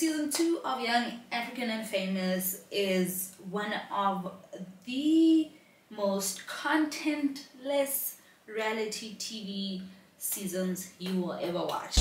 Season 2 of Young, African and Famous is one of the most contentless reality TV seasons you will ever watch.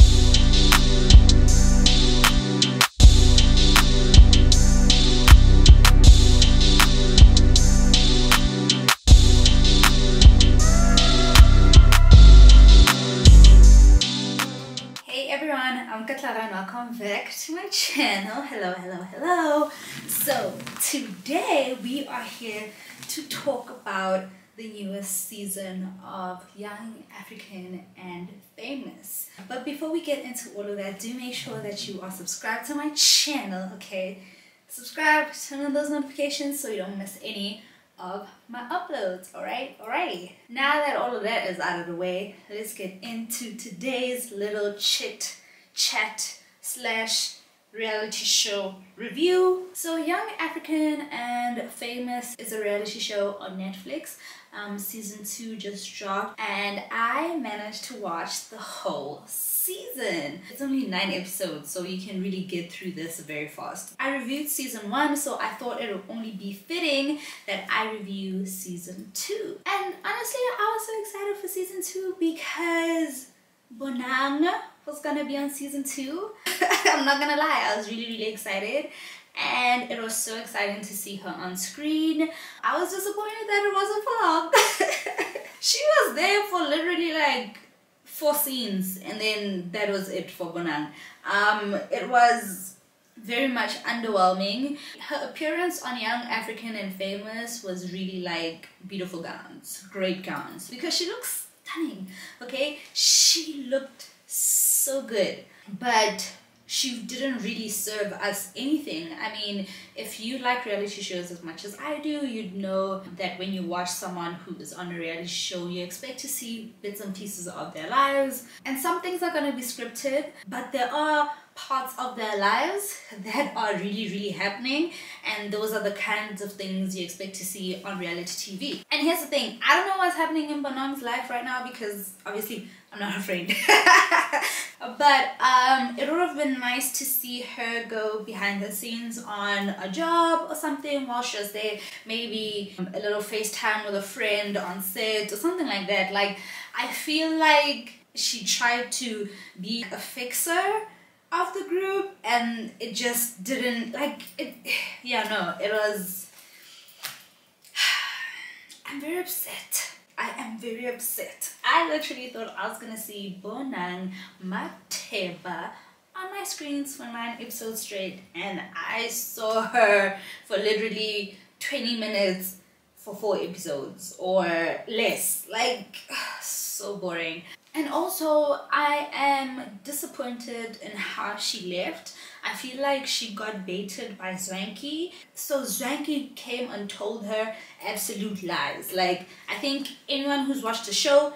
I'm Katlara and welcome back to my channel. Hello. So today we are here to talk about the newest season of Young, African and Famous. But before we get into all of that, do make sure that you are subscribed to my channel, okay? Subscribe, turn on those notifications so you don't miss any of my uploads. Alrighty. Now that all of that is out of the way, let's get into today's little chat slash reality show review. So Young, African and Famous is a reality show on Netflix. Season 2 just dropped and I managed to watch the whole season. It's only 9 episodes, so you can really get through this very fast. I reviewed season 1, so I thought it would only be fitting that I review season 2. And honestly, I was so excited for season 2 because Bonang was gonna be on season 2. I'm not gonna lie, I was really excited and it was so exciting to see her on screen. I was disappointed that it wasn't for long. She was there for literally like 4 scenes and then that was it for Bonang. It was very much underwhelming. Her appearance on Young, African and Famous was really like beautiful gowns, great gowns, because she looks stunning, okay? She looked so good, but she didn't really serve us anything. I mean, if you like reality shows as much as I do, you'd know that when you watch someone who is on a reality show, you expect to see bits and pieces of their lives, and some things are going to be scripted, but there are parts of their lives that are really happening, and those are the kinds of things you expect to see on reality TV. And here's the thing, I don't know what's happening in Bonang's life right now because obviously I'm not afraid. But it would have been nice to see her go behind the scenes on a job or something while she was there, maybe a little FaceTime with a friend on set or something like that. Like, I feel like she tried to be a fixer of the group and it just didn't, like, it was, I'm very upset. I am very upset. I literally thought I was gonna see Bonang Mateba on my screens for 9 episodes straight, and I saw her for literally 20 minutes for 4 episodes or less. Like, so boring. And also, I am disappointed in how she left. I feel like she got baited by Zwanky. So Zwanky came and told her absolute lies. Like, I think anyone who's watched the show,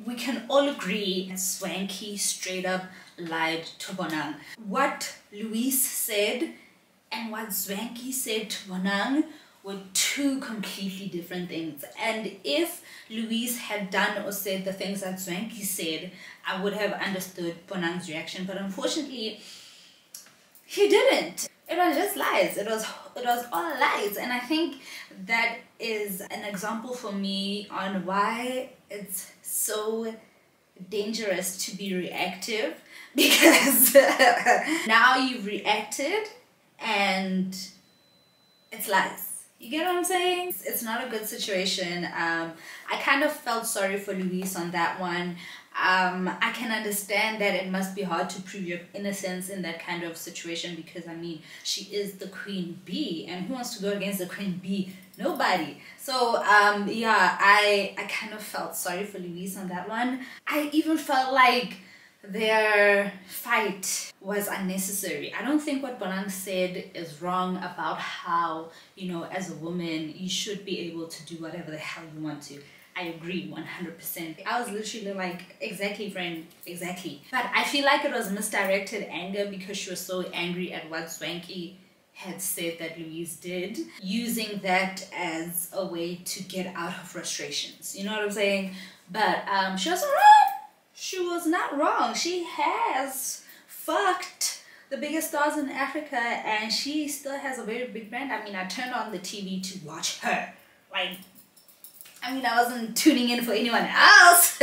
we can all agree that Zwanky straight up lied to Bonang. What Louise said and what Zwanky said to Bonang were 2 completely different things. And if Louise had done or said the things that Zwanky said, I would have understood Bonang's reaction, but unfortunately he didn't. It was just lies. It was all lies, and I think that is an example for me on why it's so dangerous to be reactive, because now you've reacted and it's lies. You get what I'm saying? It's not a good situation. I kind of felt sorry for Louise on that one. I can understand that it must be hard to prove your innocence in that kind of situation because, I mean, she is the queen bee, and who wants to go against the queen bee? Nobody. So, yeah, I kind of felt sorry for Louise on that one. I even felt like their fight was unnecessary. I don't think what Bonang said is wrong about how, you know, as a woman, you should be able to do whatever the hell you want to. I agree 100%. I was literally like, exactly friend, exactly. But I feel like it was misdirected anger because she was so angry at what Zwanky had said that Louise did, using that as a way to get out her frustrations. You know what I'm saying? But she wasn't wrong. She was not wrong. She has fucked the biggest stars in Africa, and she still has a very big brand. I mean, I turned on the TV to watch her. Like, I mean, I wasn't tuning in for anyone else.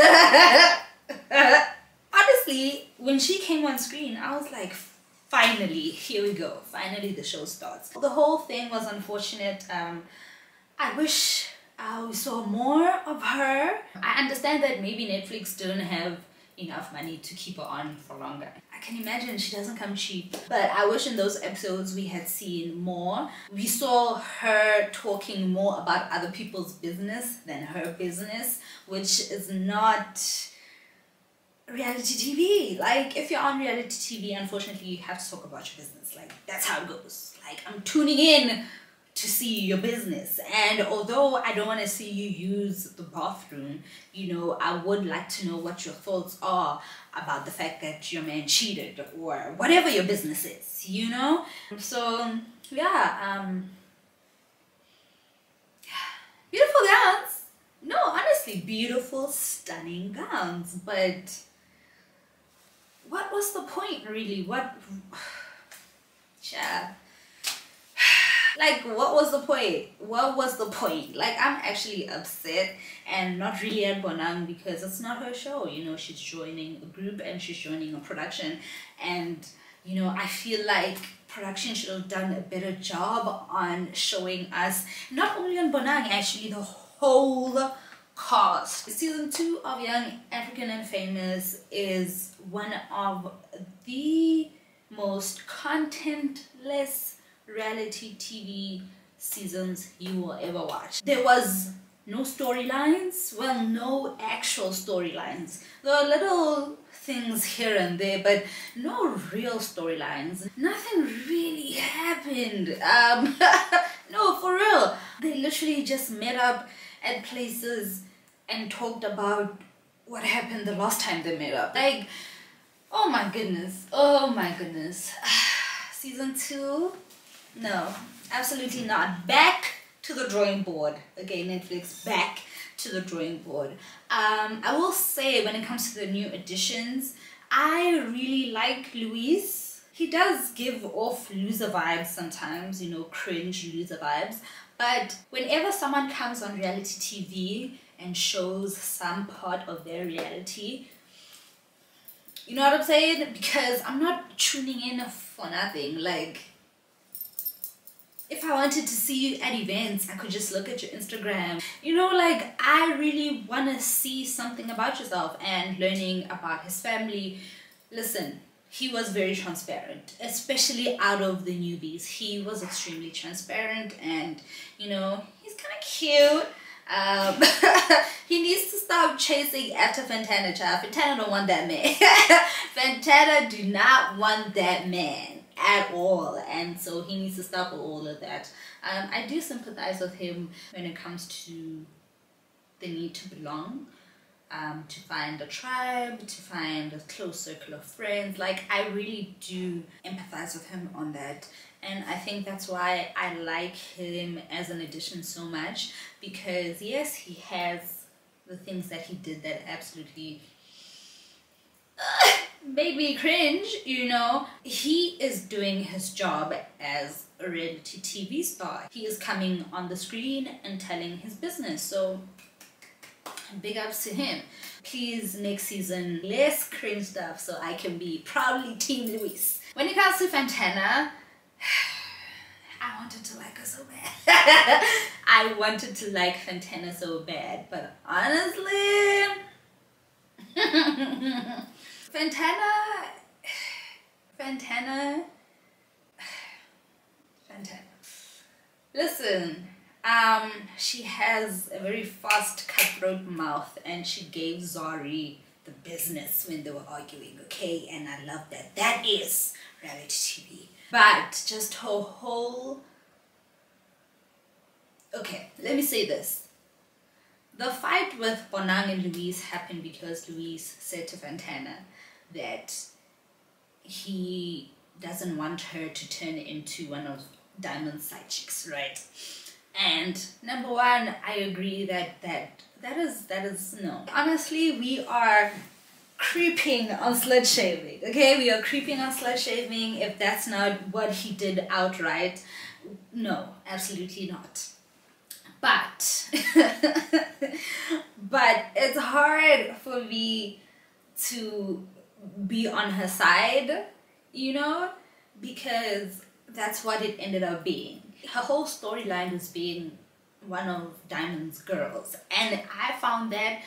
Honestly, when she came on screen, I was like, finally, here we go. Finally, the show starts. The whole thing was unfortunate. I wish we saw more of her. I understand that maybe Netflix don't have enough money to keep her on for longer. I can imagine she doesn't come cheap. But I wish in those episodes we had seen more. We saw her talking more about other people's business than her business, which is not reality TV. Like, if you're on reality TV, unfortunately you have to talk about your business. Like, that's how it goes. Like, I'm tuning in to see your business, and although I don't want to see you use the bathroom, you know, I would like to know what your thoughts are about the fact that your man cheated or whatever your business is, you know. So yeah, beautiful gowns. No, honestly, beautiful, stunning gowns. But what was the point, really? What? Yeah. Like, what was the point? What was the point? Like, I'm actually upset, and not really at Bonang, because it's not her show. You know, she's joining a group and she's joining a production, and you know, I feel like production should have done a better job on showing us, not only on Bonang, actually the whole cast. Season 2 of Young, African and Famous is one of the most contentless reality TV seasons you will ever watch. There was no storylines, well, no actual storylines. There were little things here and there, but no real storylines. Nothing really happened. No, for real. They literally just met up at places and talked about what happened the last time they met up. Like, oh my goodness, oh my goodness. Season 2? No, absolutely not. Back to the drawing board. Okay, Netflix, back to the drawing board. I will say, when it comes to the new additions, I really like Luis. He does give off loser vibes sometimes, you know, cringe loser vibes. But whenever someone comes on reality TV and shows some part of their reality, you know what I'm saying? Because I'm not tuning in for nothing. Like, if I wanted to see you at events, I could just look at your Instagram. You know, like, I really want to see something about yourself, and learning about his family. Listen, he was very transparent, especially out of the newbies. He was extremely transparent, and, you know, he's kind of cute. He needs to stop chasing after Fantana, child. Fantana don't want that man. Fantana do not want that man at all, and so he needs to stop with all of that. I do sympathize with him when it comes to the need to belong, to find a tribe, to find a close circle of friends. Like, I really do empathize with him on that, and I think that's why I like him as an addition so much, because yes, he has the things that he did that absolutely made me cringe, you know. He is doing his job as a reality TV star. He is coming on the screen and telling his business, so big ups to him. Please, next season, less cringe stuff so I can be proudly Team Luis. When it comes to Fantana, I wanted to like her so bad. I wanted to like Fantana so bad, but honestly, Fantana. Listen, she has a very fast, cutthroat mouth, and she gave Zari the business when they were arguing, okay? And I love that. That is reality TV. But just her whole... Okay, let me say this. The fight with Bonang and Luis happened because Luis said to Fantana that he doesn't want her to turn into one of Diamond's side chicks, right? And number one, I agree that is no. Honestly, we are creeping on slut shaming. Okay, we are creeping on slut shaming if that's not what he did outright. No, absolutely not. But but it's hard for me to be on her side, you know, because that's what it ended up being. Her whole storyline was being one of Diamond's girls, and I found that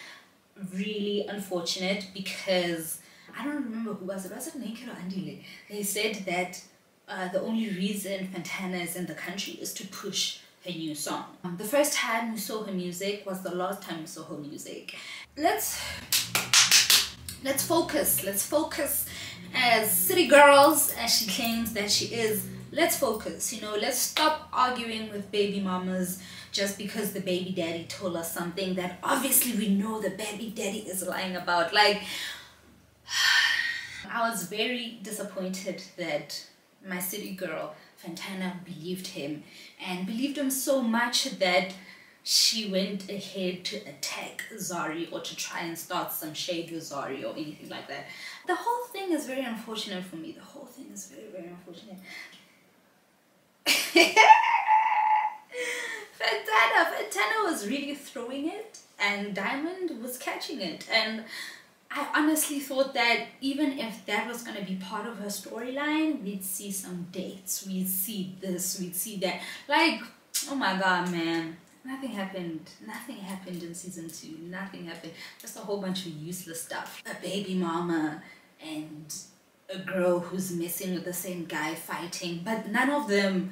really unfortunate because I don't remember who was it Naked or Andile? They said that the only reason Fantana is in the country is to push her new song. The first time we saw her music was the last time we saw her music. Let's focus as city girls, as she claims that she is. Let's focus, you know, let's stop arguing with baby mamas just because the baby daddy told us something that obviously we know the baby daddy is lying about. Like, I was very disappointed that my city girl Fantana believed him, and believed him so much that she went ahead to attack Zari or to try and start some shade with Zari or anything like that. The whole thing is very unfortunate for me. The whole thing is very, very unfortunate. Fantana was really throwing it, and Diamond was catching it. And I honestly thought that even if that was going to be part of her storyline, we'd see some dates, we'd see this, we'd see that. Like, oh my god, man. Nothing happened. Nothing happened in season 2. Nothing happened. Just a whole bunch of useless stuff. A baby mama and a girl who's messing with the same guy fighting, but none of them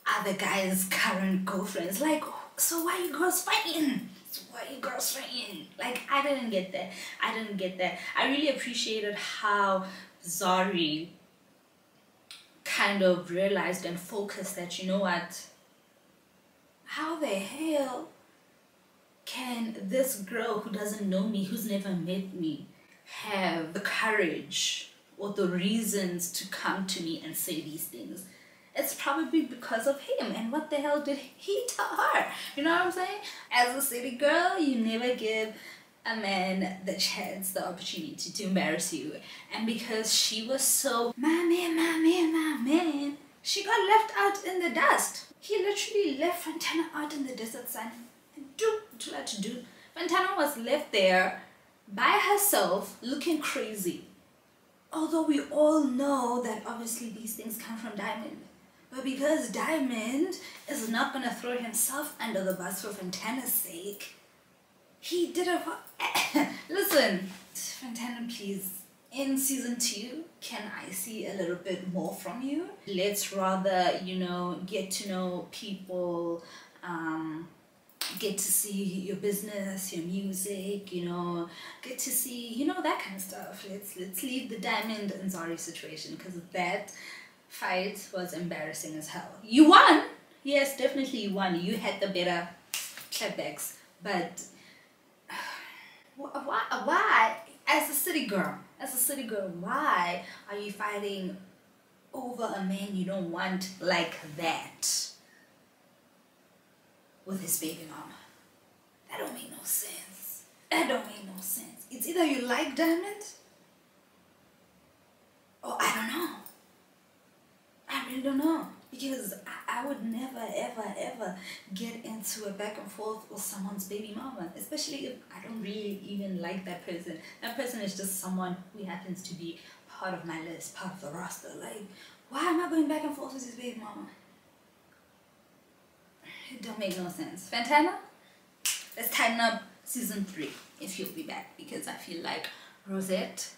are the guy's current girlfriends. Like, so why are you girls fighting? Why are you girls fighting? Like, I didn't get that. I didn't get that. I really appreciated how Zari kind of realized and focused that, you know what, how the hell can this girl who doesn't know me, who's never met me, have the courage or the reasons to come to me and say these things? It's probably because of him. And what the hell did he tell her? You know what I'm saying? As a city girl, you never give a man the chance, the opportunity to embarrass you. And because she was so, my man, she got left out in the dust. He literally left Fantana out in the desert sun. And do what you like to do. Fantana was left there by herself looking crazy. Although we all know that obviously these things come from Diamond. But because Diamond is not going to throw himself under the bus for Fantana's sake, he did it for... Listen, Fantana, please, in season 2, can I see a little bit more from you? Let's rather, you know, get to know people, get to see your business, your music, you know, get to see, you know, that kind of stuff. Let's leave the Diamond and Zari situation, because that fight was embarrassing as hell. You won! Yes, definitely you won. You had the better clapbacks. But why? As a city girl, why are you fighting over a man you don't want like that with his baby mama? That don't make no sense. That don't make no sense. It's either you like Diamond or I don't know. I really don't know, because I would never ever get into a back and forth with someone's baby mama, especially if I don't really even like that person. That person is just someone who happens to be part of my list, part of the roster. Like, why am I going back and forth with his baby mama? It don't make no sense. Fantana, let's tighten up season 3 if you'll be back, because I feel like Rosette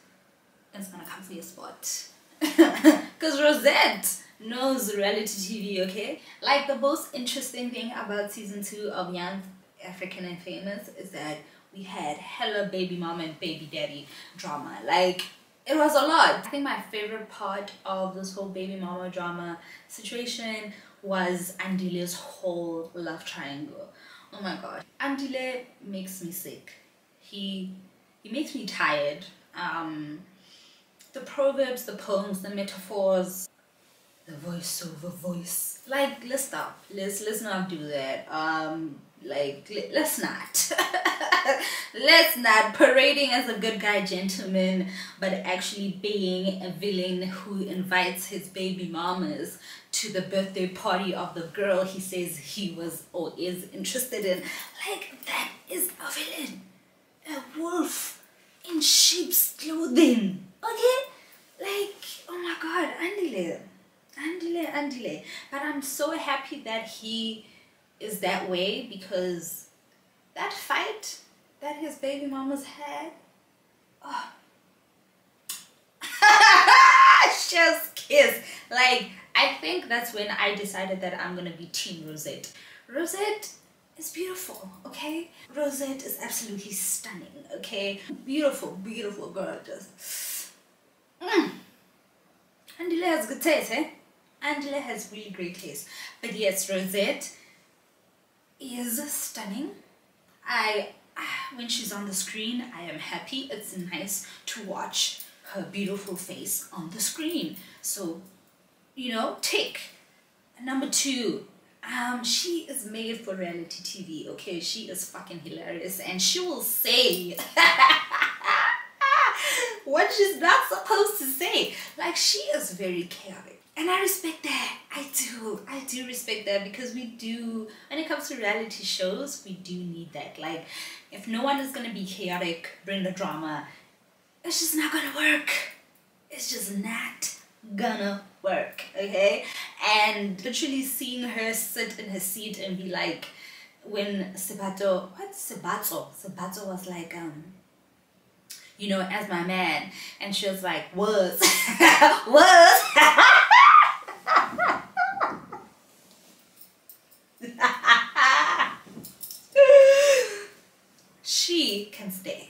is gonna come for your spot. Because Rosette knows reality TV, okay? Like, the most interesting thing about season 2 of Young, African and Famous is that we had hella baby mama and baby daddy drama. Like, it was a lot. I think my favorite part of this whole baby mama drama situation was Andile's whole love triangle. Oh my god. Andile makes me sick. He makes me tired. The proverbs, the poems, the metaphors, the voice over voice. Like, let's stop. Let's not do that. Like, let's not. Let's not parading as a good guy gentleman, but actually being a villain who invites his baby mamas to the birthday party of the girl he says he was or is interested in. Like, that is a villain. A wolf in sheep's clothing. Okay? Like, oh my god, Andile. Andile. But I'm so happy that he is that way, because that fight that his baby mamas had, oh, just kiss. Like, I think that's when I decided that I'm gonna be Team Rosette. Rosette is beautiful, okay? Rosette is absolutely stunning, okay? Beautiful, beautiful girl, just. Andile has good taste, eh? Andile has really great taste. But yes, Rosette is stunning. When she's on the screen, I am happy. It's nice to watch her beautiful face on the screen. So, you know, tick. Number 2, she is made for reality TV, okay? She is fucking hilarious, and she will say what she's not supposed to say. Like, she is very chaotic. And I respect that. I do respect that, because we do, when it comes to reality shows, we do need that. Like, if no one is gonna be chaotic, bring the drama, it's just not gonna work. It's just not gonna work, okay? And literally seeing her sit in her seat and be like, when Sebato was like, you know, as my man, and she was like, was was she can stay.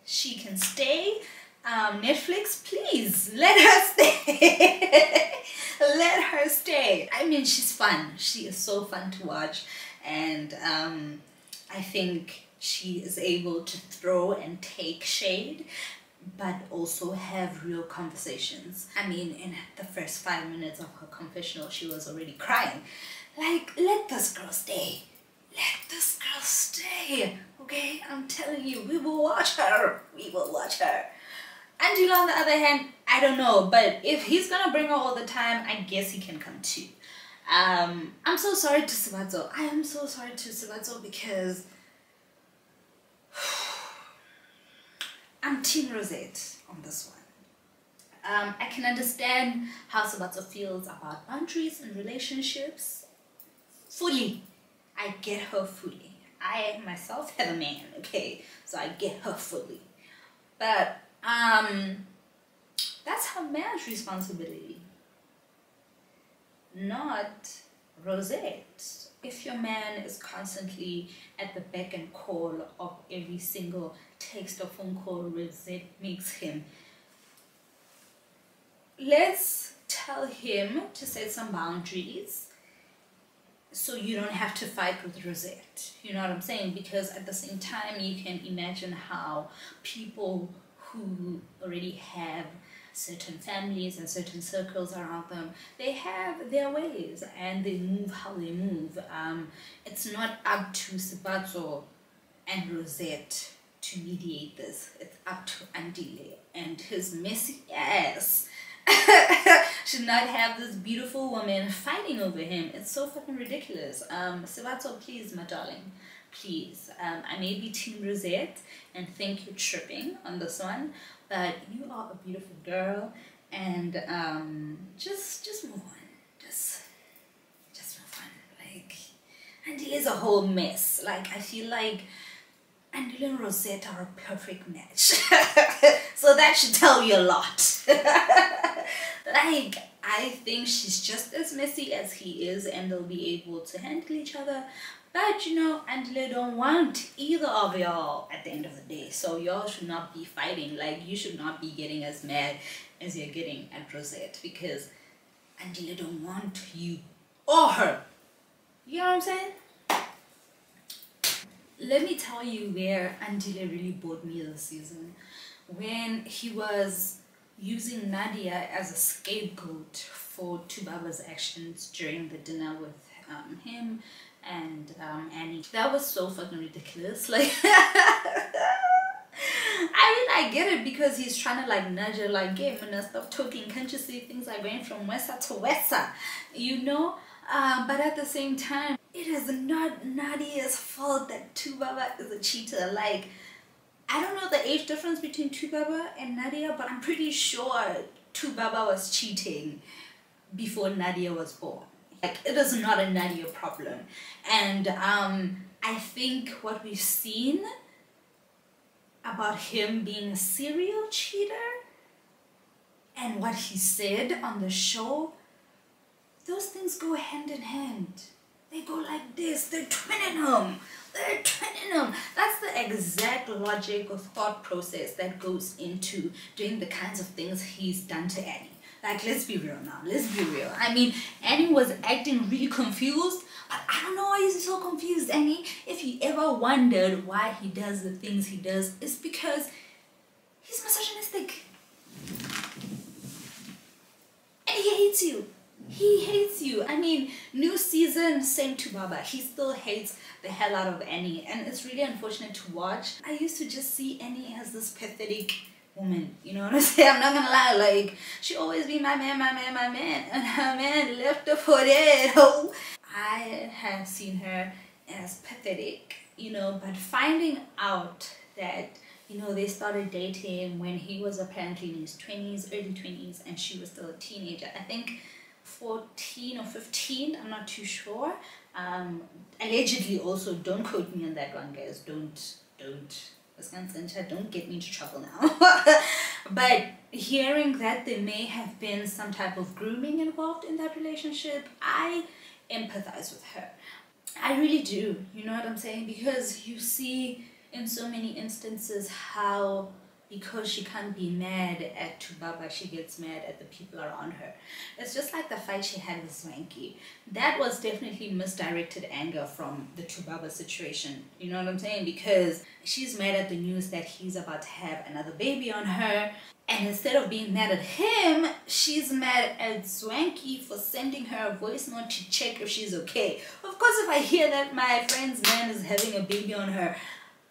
She can stay. Netflix, please let her stay. Let her stay. I mean, she's fun. She is so fun to watch, and I think she is able to throw and take shade, but also have real conversations. I mean, in the first 5 minutes of her confessional, she was already crying. Like, let this girl stay. Let this girl stay. Okay, I'm telling you, we will watch her. We will watch her. Angela, on the other hand, I don't know, but if he's gonna bring her all the time, I guess he can come too. I'm so sorry to Sebato. I am so sorry to Sebato, because I'm Team Rosette on this one. I can understand how Sebato feels about boundaries and relationships. Fully. I get her fully. I myself have a man, okay? So I get her fully. But that's her man's responsibility, not Rosette. If your man is constantly at the beck and call of every single text or phone call Rosette makes him, let's tell him to set some boundaries, so you don't have to fight with Rosette. You know what I'm saying? Because at the same time, you can imagine how people who already have certain families and certain circles around them, they have their ways and they move how they move. It's not up to Sebato and Rosette to mediate this. It's up to Andile and his messy ass. Should not have this beautiful woman fighting over him. It's so fucking ridiculous. Sebato, please, my darling, please. I may be Team Rosette and think you're tripping on this one, but you are a beautiful girl, and just move on. Just move on. Like, Andile is a whole mess. Like, I feel like Andile and Rosette are a perfect match. So that should tell you a lot. Like, I think she's just as messy as he is, and they'll be able to handle each other. But you know, Andile don't want either of y'all at the end of the day. So y'all should not be fighting. Like, you should not be getting as mad as you're getting at Rosette, because Andile don't want you or her. You know what I'm saying? Let me tell you where Andile really bored me this season. When he was using Nadia as a scapegoat for Tubaba's actions during the dinner with him and Annie. That was so fucking ridiculous. Like, I mean, I get it because he's trying to like nudge her, like, "Hey, Mona, stop talking. Can't you see things are going from wesa to wesa?" You know? But at the same time, it is not Nadia's fault that Tubaba is a cheater. Like, I don't know the age difference between Tubaba and Nadia, but I'm pretty sure Tubaba was cheating before Nadia was born. Like, it is not a Nadia problem. And I think what we've seen about him being a serial cheater and what he said on the show, those things go hand in hand. They go like this. They're twinning him. They're twinning him. That's the exact logic or thought process that goes into doing the kinds of things he's done to Annie. Like, let's be real now. Let's be real. I mean, Annie was acting really confused, but I don't know why he's so confused, Annie. If you ever wondered why he does the things he does, it's because he's misogynistic. And he hates you. He hates you. I mean, new season, same to Baba. He still hates the hell out of Annie. And it's really unfortunate to watch. I used to just see Annie as this pathetic woman. You know what I'm saying? I'm not gonna lie. Like, she always be my man, my man, my man. And her man left her for dead. Oh. I have seen her as pathetic, you know, but finding out that, you know, they started dating when he was apparently in his 20s, early 20s, and she was still a teenager. I think 14 or 15, I'm not too sure. Allegedly also, don't quote me on that one, guys. Don't get me into trouble now. But hearing that there may have been some type of grooming involved in that relationship, I empathize with her. I really do, you know what I'm saying? Because you see in so many instances how, because she can't be mad at Tubaba, she gets mad at the people around her. It's just like the fight she had with Swanky. That was definitely misdirected anger from the Tubaba situation. You know what I'm saying? Because she's mad at the news that he's about to have another baby on her. And instead of being mad at him, she's mad at Swanky for sending her a voice note to check if she's okay. Of course, if I hear that my friend's man is having a baby on her,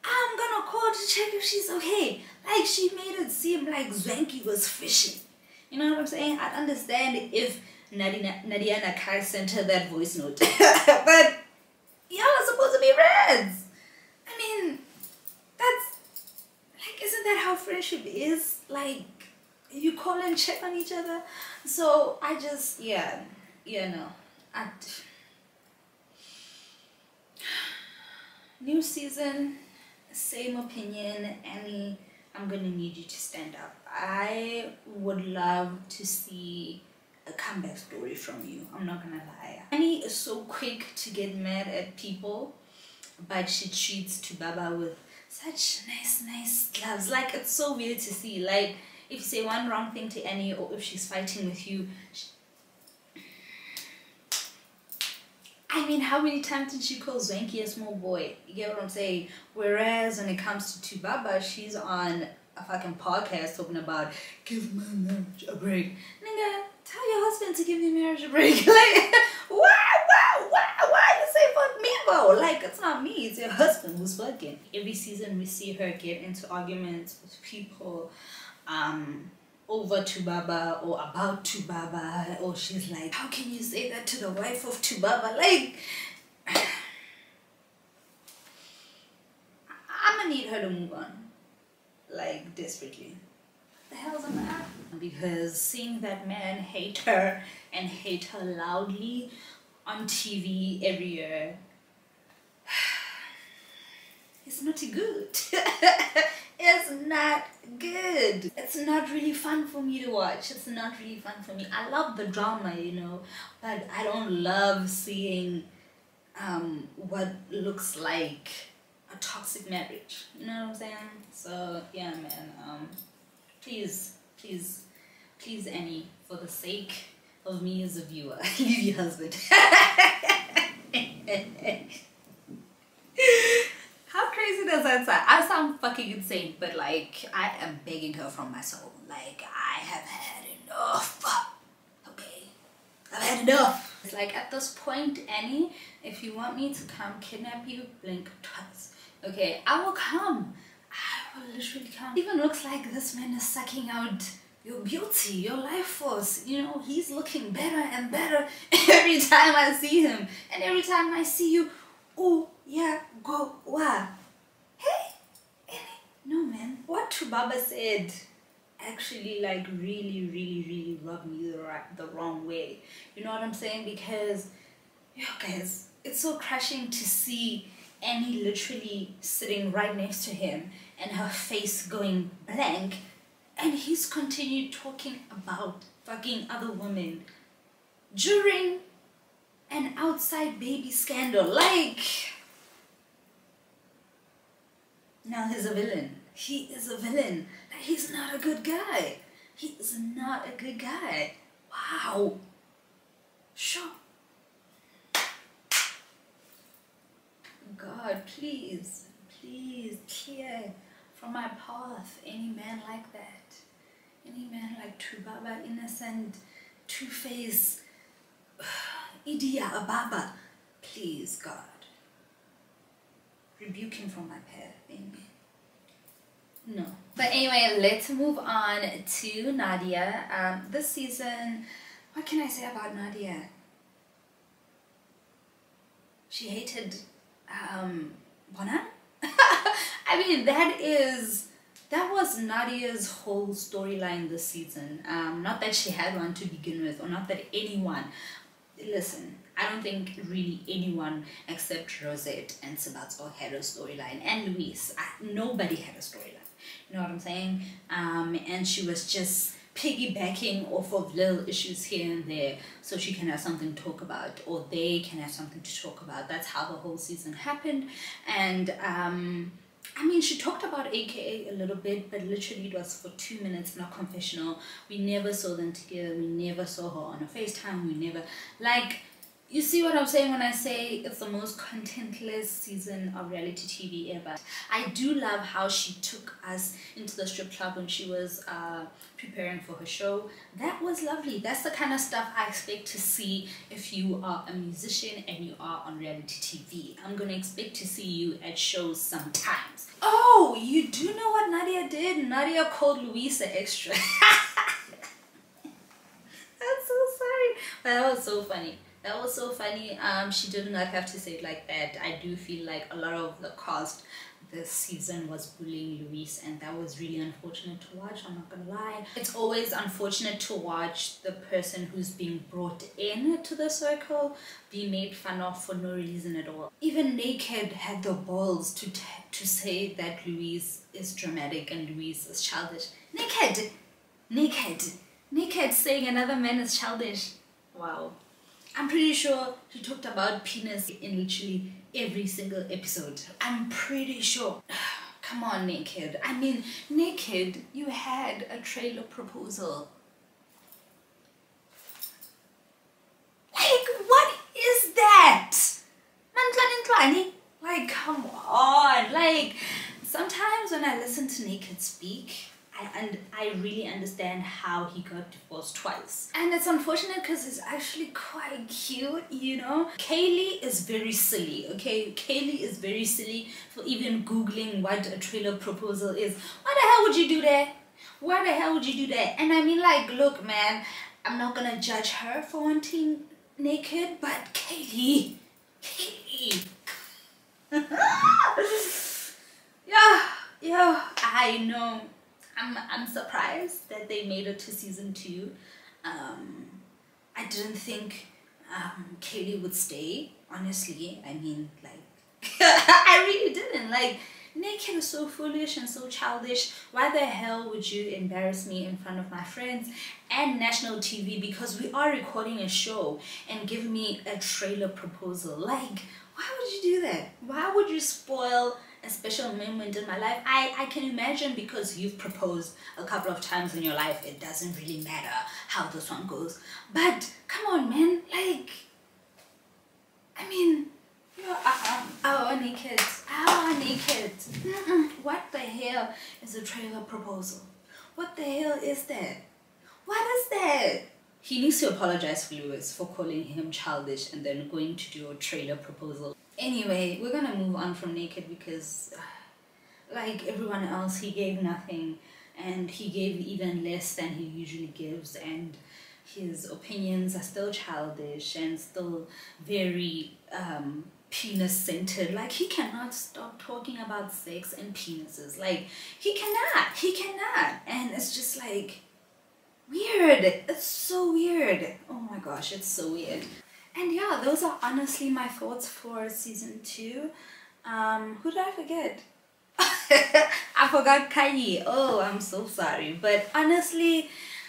I'm gonna call to check if she's okay. Like, she made it seem like Zwanky was fishing. You know what I'm saying? I'd understand if Nadia Nakai sent her that voice note. But y'all are supposed to be friends. I mean, that's, like, isn't that how friendship is? Like, you call and check on each other. So I just, no. New season, same opinion. Annie, I'm gonna need you to stand up. I would love to see a comeback story from you. I'm not gonna lie. Annie is so quick to get mad at people, but she treats Tubaba with such nice gloves. Like, it's so weird to see. Like, if you say one wrong thing to Annie, or if she's fighting with you, I mean, how many times did she call Zwanky a small boy? You get what I'm saying? Whereas when it comes to Tubaba, she's on a fucking podcast talking about, give my marriage a break. Nigga, tell your husband to give your marriage a break. Like, why you say fuck me, bro? Like, it's not me, it's your husband who's fucking. Every season we see her get into arguments with people over Tubaba or about Tubaba, or she's like, how can you say that to the wife of Tubaba? Like, I'm gonna need her to move on, like, desperately. What the hell's on that? Because seeing that man hate her and hate her loudly on TV every year, it's not good. It's not good. It's not really fun for me to watch. It's not really fun for me. I love the drama, you know, but I don't love seeing what looks like a toxic marriage. You know what I'm saying? So yeah, man. Please, Annie, for the sake of me as a viewer, leave your husband. How crazy does that sound? I sound fucking insane, but like, I am begging her from my soul. Like, I have had enough. Okay? I've had enough. It's like, at this point, Annie, if you want me to come kidnap you, blink twice. Okay, I will come. I will literally come. Even looks like this man is sucking out your beauty, your life force. You know, he's looking better and better every time I see him. And every time I see you, oh, yeah, go, what? Hey, Annie. No, man. What Chubaba said actually like really rubbed me the wrong way. You know what I'm saying? Because, yo guys, it's so crushing to see Annie literally sitting right next to him and her face going blank, and he's continued talking about fucking other women during an outside baby scandal. Like, now he's a villain. He is a villain. Like, he's not a good guy. He is not a good guy. Wow. Sure. God, please clear from my path any man like that. Any man like Chubaba, innocent, two-faced, Idia Ababa. Please, God. Rebuke him from my path. Amen. No. But anyway, let's move on to Nadia. This season, what can I say about Nadia? She hated Bona. I mean, that was Nadia's whole storyline this season. Not that she had one to begin with, or not that anyone. Listen, I don't think really anyone except Rosette and Sabato had a storyline, and Luis. Nobody had a storyline. You know what I'm saying? And she was just piggybacking off of little issues here and there so she can have something to talk about, or they can have something to talk about. That's how the whole season happened. And I mean, she talked about AKA a little bit, but literally it was for 2 minutes, not confessional. We never saw them together. We never saw her on a FaceTime. We never, like, you see what I'm saying when I say it's the most contentless season of reality TV ever. I do love how she took us into the strip club when she was preparing for her show. That was lovely. That's the kind of stuff I expect to see if you are a musician and you are on reality TV. I'm gonna expect to see you at shows sometimes. Oh, you do know what Nadia did? Nadia called Luisa extra. I'm so sorry, but that was so funny. That was so funny. She did not have to say it like that. I do feel like a lot of the cast this season was bullying Luis, and that was really unfortunate to watch. I'm not gonna lie. It's always unfortunate to watch the person who's being brought in to the circle be made fun of for no reason at all. Even Naked had the balls to say that Luis is dramatic and Luis is childish. Naked saying another man is childish. Wow. I'm pretty sure she talked about penis in literally every single episode. I'm pretty sure. Come on, Naked. I mean, Naked, you had a trailer proposal. Like, what is that? Like, come on. Like, sometimes when I listen to Naked speak, I really understand how he got divorced twice. And it's unfortunate because he's actually quite cute, you know? Kaylee is very silly, okay? Kaylee is very silly for even Googling what a trailer proposal is. Why the hell would you do that? Why the hell would you do that? And I mean, like, look, man, I'm not gonna judge her for wanting Naked, but Kaylee. Yeah, I know. I'm surprised that they made it to season 2. I didn't think Kaylee would stay, honestly. I mean, like, I really didn't. Like, Naked is so foolish and so childish. Why the hell would you embarrass me in front of my friends and national TV because we are recording a show and give me a trailer proposal? Like, why would you do that? Why would you spoil a special moment in my life? I can imagine because you've proposed a couple of times in your life, it doesn't really matter how this one goes. But come on, man, like, I mean, Naked. What the hell is a trailer proposal? What the hell is that? What is that? he needs to apologize for Lewis for calling him childish and then going to do a trailer proposal. Anyway, we're gonna move on from Naked because like everyone else, he gave nothing, and he gave even less than he usually gives, and his opinions are still childish and still very penis centered. Like, he cannot stop talking about sex and penises. Like, he cannot, and it's just like weird. It's so weird. Oh my gosh, it's so weird. And yeah, those are honestly my thoughts for season 2. Who did I forget? I forgot Kanye. Oh, I'm so sorry. But honestly,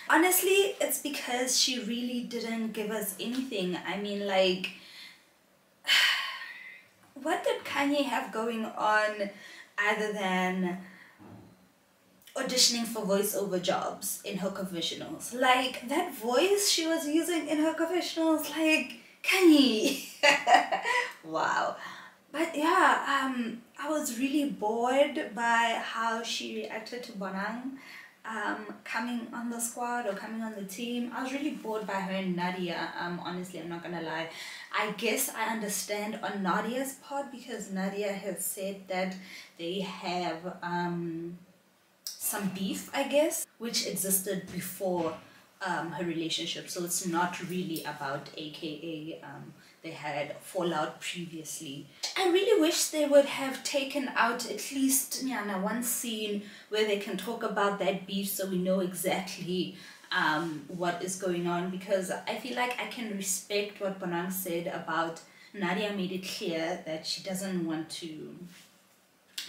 it's because she really didn't give us anything. I mean, like, what did Kanye have going on other than auditioning for voiceover jobs in her confessionals? Like, that voice she was using in her confessionals, like, Kanye. Wow. But yeah, I was really bored by how she reacted to Bonang coming on the squad or coming on the team. I was really bored by her and Nadia. Honestly, I'm not gonna lie. I guess I understand on Nadia's part because Nadia has said that they have some beef, I guess, which existed before her relationship. So it's not really about AKA they had fallout previously. I really wish they would have taken out at least one scene where they can talk about that beef so we know exactly what is going on, because I feel like I can respect what Bonang said about Nadia made it clear that she doesn't want to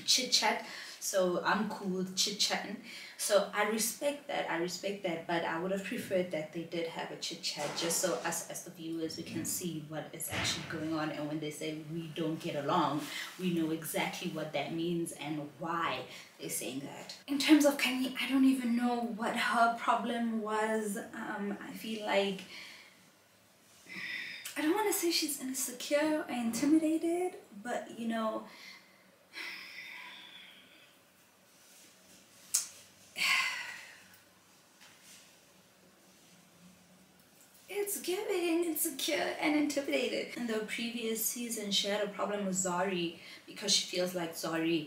chit chat, so I'm cool with chit chatting. So I respect that, but I would have preferred that they did have a chit chat just so us as the viewers, we can see what is actually going on, and when they say we don't get along, we know exactly what that means and why they're saying that. In terms of Kanye, I don't even know what her problem was. I feel like, I don't want to say she's insecure or intimidated, but you know, it's giving insecure and intimidated. In the previous season, she had a problem with Zari because she feels like Zari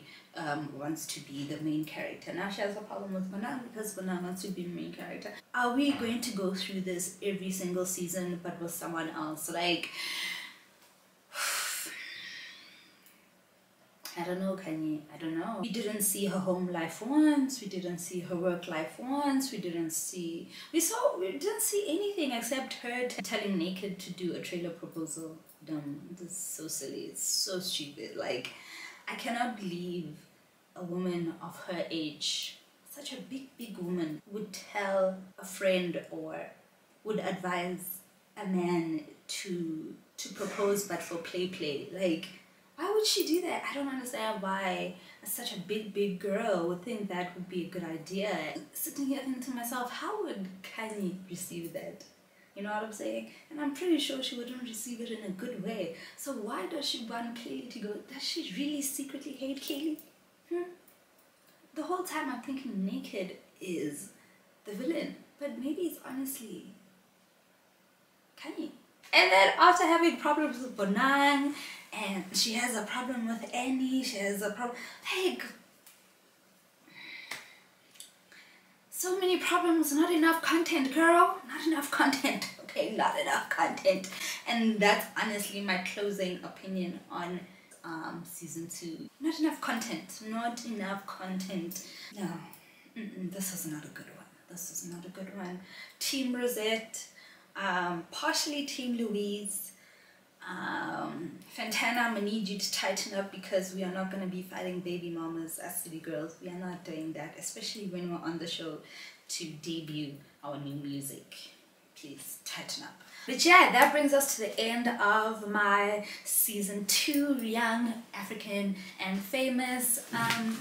wants to be the main character. Now she has a problem with Bonang because Bonang wants to be the main character. Are we going to go through this every single season but with someone else? Like, I don't know, Kanye. I don't know. We didn't see her home life once. We didn't see her work life once. We didn't see anything except her telling Naked to do a trailer proposal. Dumb. This is so silly. It's so stupid. Like, I cannot believe a woman of her age, such a big woman, would tell a friend or would advise a man to propose but for play. Like, why would she do that? I don't understand why such a big girl would think that would be a good idea. Sitting here thinking to myself, how would Kanye receive that? You know what I'm saying? And I'm pretty sure she wouldn't receive it in a good way. So why does she want Kaylee to go? Does she really secretly hate Kaylee? The whole time I'm thinking Naked is the villain, but maybe it's honestly Kanye. And then after having problems with Bonang, and she has a problem with Annie, she has a problem, like, so many problems, not enough content, girl, not enough content, okay, not enough content. And that's honestly my closing opinion on season 2. Not enough content, no. This is not a good one. Team Rosette, partially Team Louise. Fantana, I'm gonna need you to tighten up because we are not gonna be fighting baby mamas as city girls. We are not doing that, especially when we're on the show to debut our new music. Please tighten up. But yeah, that brings us to the end of my season 2 Young, African and Famous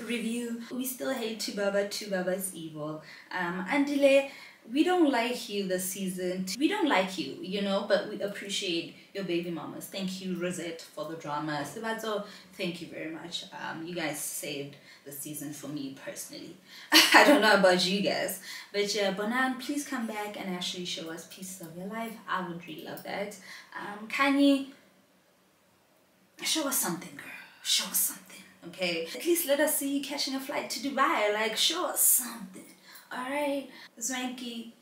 review. We still hate Tubaba. Tubaba is evil. Andile, we don't like you this season. We don't like you, you know, but we appreciate your baby mamas. Thank you, Rosette, for the drama. Sibazo, thank you very much. You guys saved the season for me personally. I don't know about you guys, but yeah, Bonan, please come back and actually show us pieces of your life. I would really love that. Kanye, show us something, girl. Show us something, okay? At least let us see you catching a flight to Dubai. Like, show us something, all right? Zwanky,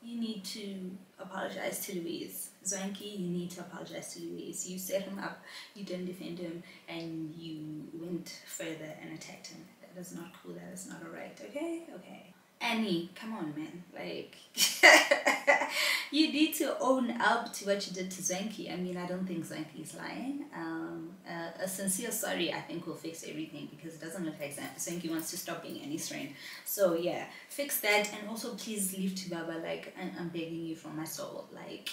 you need to apologize to Louise. Zwanky, you need to apologize to Louise. You set him up, you didn't defend him, and you went further and attacked him. That is not cool, that is not alright, okay? Okay. Annie, come on, man. Like, you need to own up to what you did to Zwanky. I mean, I don't think Zwanky is lying. A sincere sorry, I think, will fix everything, because it doesn't look like Zwanky wants to stop being Annie's friend. So yeah, fix that, and also please leave Tubaba. Like, I'm begging you from my soul. Like,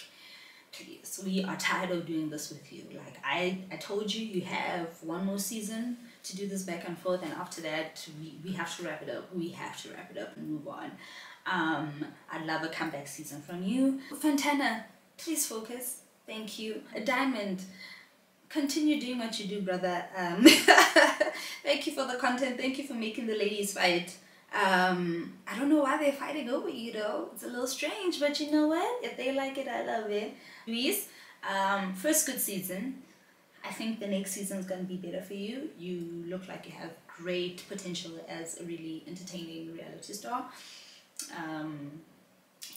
please, we are tired of doing this with you. Like, I told you, you have one more season to do this back and forth, and after that we have to wrap it up. We have to wrap it up and move on. I'd love a comeback season from you. Fantana, please focus. Thank you. Diamond, continue doing what you do, brother. Thank you for the content. Thank you for making the ladies fight. I don't know why they're fighting over you though. It's a little strange, but you know what? If they like it, I love it. Luis, first good season. I think the next season is going to be better for you. You look like you have great potential as a really entertaining reality star.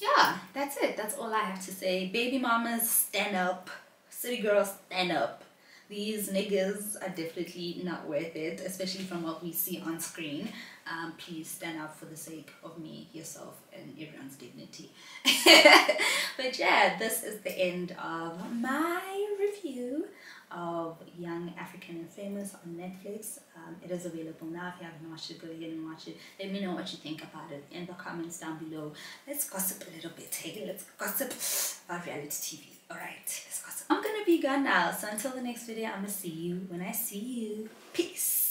Yeah, that's it. That's all I have to say. Baby mamas, stand up. City girls, stand up. These niggas are definitely not worth it, especially from what we see on screen. Please stand up for the sake of me, yourself, and everyone's dignity. But yeah, this is the end of my review of Young African and Famous on Netflix. It is available now. If you haven't watched it, go ahead and watch it. Let me know what you think about it in the comments down below. Let's gossip a little bit. Hey, let's gossip about reality TV. Alright, let's gossip. I'm gonna be gone now, so until the next video, I'm gonna see you when I see you. Peace.